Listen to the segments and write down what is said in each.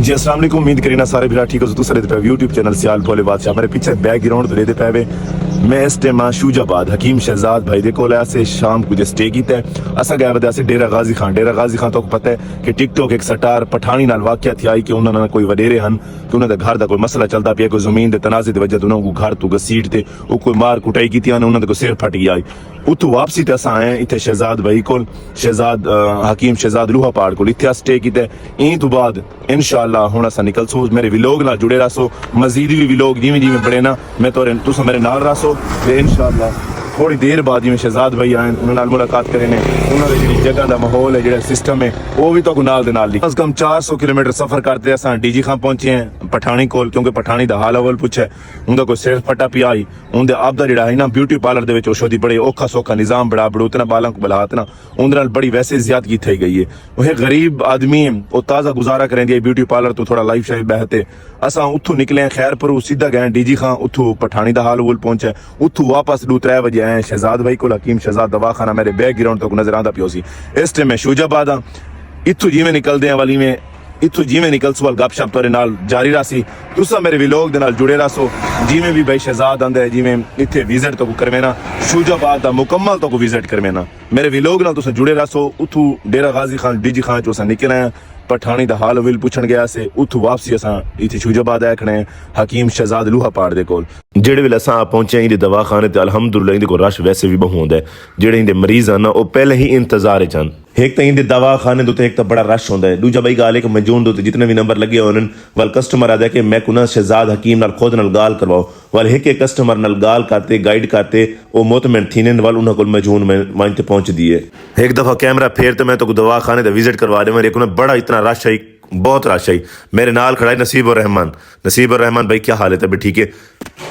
जी अस्सलाम वालेकुम, उम्मीद करीना सारे भरा ठीक हो। दूसरे पे यूट्यूब चैनल सियाल भोले बादशाह मेरे पीछे बैकग्राउंड दे पे मैं इस टाइम शूजाबाद हकीम शहजाद भाई दे कोल से शाम को स्टे किया असा गया बदा डेरा गाजी खान तो पता है कि टिकटॉक एक सटार पठानी नाल वाकया थी आई कि उन्होंने कोई वडेरे हैं कि उन्होंने घर का कोई मसला चलता पिया, कोई जमीन के तनाजे की वजह उन्होंने घर तू घसीट थे कोई मार कुटाई की उन्होंने कोई सिर फट गया। उतों वापसी ते असा आए इतने शहजाद भाई को शहजाद हकीम शहजाद लूहा पहाड़ को इतने स्टे किया। इन तो बाद इंशाअल्लाह हुण असा निकल सो। मेरे विलोग नाल जुड़े रहो, मजीद भी विलोग जिमें जिमें बड़े ना मैं तुस मेरे नाल रहो ते इंशाअल्लाह थोड़ी देर बाद जिमें शहजाद भाई आए उन्होंने मुलाकात करें उन्होंने जी जगह का माहौल है जो सिस्टम है वो भी तो नाल दे नाल कम से कम 400 किलोमीटर सफर करते असा डीजी खां पहुंचे हैं पठानी कोल, क्योंकि पठानी का हाल अवल पूछे उनका कोई सिर फटा पिया आई उनके अब का जोड़ा है ना ब्यूटी पार्लर के ओशो बड़े औखा सौखा निजाम बड़ा बड़ूतना बालों को बलात ना उन्हें बड़ी वैसे ज्यादगी थी गई है। वह गरीब आदमी है वो ताज़ा गुजारा करें ब्यूटी पार्लर तो थोड़ा लाइफ शाइफ बहते असा उतों निकले खैरपुर सीधा गए डीजी खां उतों पठानी का हाल वोल पहुंचे उतों वापस 2-3 बजे आए शहजाद भाई को हकीम शहजाद दवाखाना मेरे बैकग्राउंड तक नजर आता पियो सी। इस टाइम मैं शूजाबाद हाँ इतों जिमें निकलते हैं वाली में इतों जिमें निकल सो गपशप तोरे नाल जारी रही तुसा मेरे विलोग दे नाल जुड़े रहो जिमें भी भाई शहजाद आंदा है जिमें इतने विजिट तो करवे ना शूजाबाद का मुकम्मल तो विजिट करवे ना मेरे विलोग नाल तुसा जुड़े रहो। उतों डेरा गाजी खान डीजी खान चो निकल आए पठानी का हाल विल पूछन गया से उतों वापसी असा इतने शूजाबाद आए खड़े हकीम शहजाद लूहा पहाड़ दे कोल जेड़े वेले असा पहुंचे इंदे दवाखाने ते अल्हम्दुलिल्लाह इंदे को रश वैसे भी बहुत है जेड़े इंदे मरीज हैं ना वो पहले ही इंतजार चन एक तो इंदे दवाखाने दो एक तो बड़ा रश होंदा है। दूजा भाई गाल है कि मजून दो जितने भी नंबर लगे होने वाल कस्टमर आदा कि मैं कुना शहजाद हकीम नाल खुद नाल गाल करवाओ वाल एक कस्टमर नाल गाल करते गाइड करते वो मोतमन थीने वाल उन्हें कोल मजून में मानते पहुंच दिए। एक दफा कैमरा फेर तो मैं तो दवाखाने का विजिट करवा दे मेरे को बड़ा इतना रश आई बहुत रश आई। मेरे नाल खड़ा है नसीब और रहमान भाई क्या हाल है तभी ठीक है।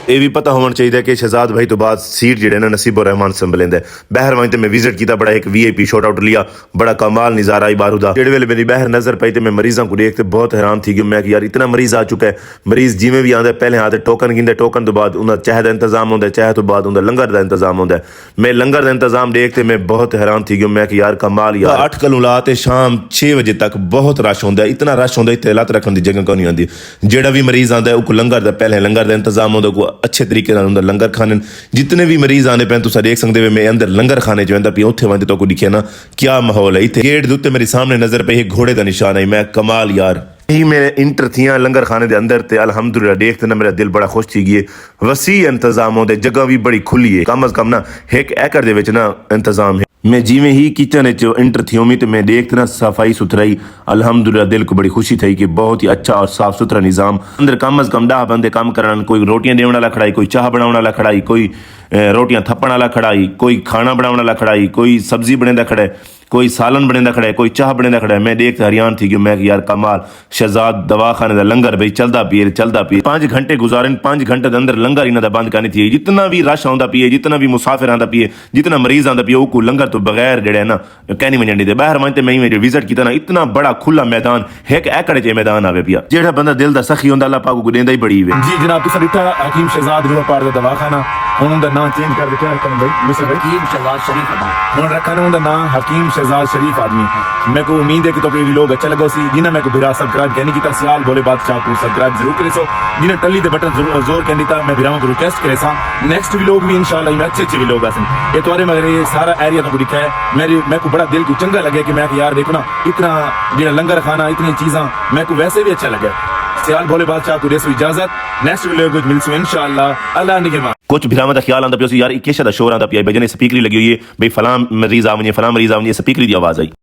ये भी पता होना चाहिए कि शहजाद भाई तो बाद सीट जो ना नसीब और रहमान संभलेंदा है। बहर वहीं तो मैं विजिट किया बड़ा एक VIP शॉट आउट लिया बड़ा कमाल नज़ारा आई बारू दा जेड़े वेले मेरी बहर नजर पाई तो मैं मरीजों को देखते बहुत हैरान थी कि मैं यार इतना मरीज आ चुका है। मरीज जिमें भी आंदा पहले आते टोकन गिंदे टोकन तो बाद उन्हें चाह का इंतजाम होंगे चाह तो बाद उन्हें लंगर का इंतजाम होंगे। मैं लंगर का इंतजाम देखते मैं बहुत हैरान थी कि मैं यार कमाल यार 8 कलों लाते शाम 6 बजे तक बहुत रश होंदा है। इतना रश होंदा इतने लत रखने की जगह को नहीं आती। जेड़ा भी मरीज आंदा है लंगर का पहले लंगर का इंतजाम होंगे अच्छे तरीके अंदर लंगर खाने जितने भी मरीज आने पे तुम देख सकते हो मैं अंदर लंगर खाने जो पे उत्थे वंदे तो दिखे ना क्या माहौल है। इतने गेट उत्ते मेरे सामने नजर पे एक घोड़े का निशान है। मैं कमाल यार यही मेरे इंटर थियां लंगर खाने के अंदर ते अल्हम्दुलिल्लाह देखते ना मेरा दिल बड़ा खुश थी गई। वसी इंतजाम होते जगह भी बड़ी खुली है कम अज कम ना 1 एकड़ दे विच ना इंतजाम है। मैं जिमें ही किचन इंटर थी तो मैं देखते ना सफाई सुथराई अल्हम्दुलिल्लाह दिल को बड़ी खुशी थी कि बहुत ही अच्छा और साफ सुथरा निज़ाम अंदर कम अज कम 10 बंदे काम करन कोई रोटियां देने वाला खड़ाई कोई चाह बनाने वाला खड़ाई कोई रोटियां थप्पण वाला खड़ाई कोई खाना बनाने वाला खड़ाई कोई सब्जी बने खड़ा कोई सालन बने खड़ा है कोई चाह बने खड़ा है। मैं देखते हैरान थी कि मैं यार कमाल शहजाद दवाखाने का लंगर भाई चलता पिए 5 घंटे गुजारे 5 घंटे के अंदर लंगर इन्होंने बंद करनी थी। जितना भी रश आता पिए जितना भी मुसाफिर आता पिए जितना मरीज आता पिए वो लंगर तो बगैर जड़े ना कहनी मंडी दे बाहर मानते मैं विजिट किया ना इतना बड़ा खुला मैदान 1 एकड़ च मैदान आवे पिया जेड़ा बंदा दिल का सखी होंदा अल्लाह पाक को देंदा ही बड़ी है। जी जनाब तुसा दिता हकीम शहजाद लूहा पहाड़ दा दवाखाना हुण उनका नाम चेंज कर दिया भाई मिस्टर हकीम शहजाद शरीफ हुण रखा उनका नाम हकीम शहजाद शरीफ आदमी। मेरे को उम्मीद है कि तो भी लोग अच्छा लगा सी जिन्हें मेरे को बिरा सब्सक्राइब कहने की सियाल भोले बादशाह को सब्सक्राइब जरूर करे सो जिन्हें टली के बटन जरूर जोर कहने का मैं बिराओं को रिक्वेस्ट करे सा नेक्स्ट भी लोग भी इंशाल्लाह अच्छे भी लोग आसन ये तुम्हारे मगर ये सारा एरिया तो दिखा है मेरे को बड़ा दिल को चंगा लगे कि मैं यार देखो ना इतना जो लंगर खाना इतनी चीज़ा मेरे को वैसे भी अच्छा लगे। सियाल भोले बादशाह को देसो इजाजत नेक्स्ट वीडियो कुछ मिलसो इंशाल्लाह अल्लाह ने के बाद कुछ भिरामा का ख्याल आंदा पियो यार किश दा शोर आंदा पिया भाई जने स्पीकर लगी हुई है भाई फलां मरीज आवनी स्पीकर की आवाज आई।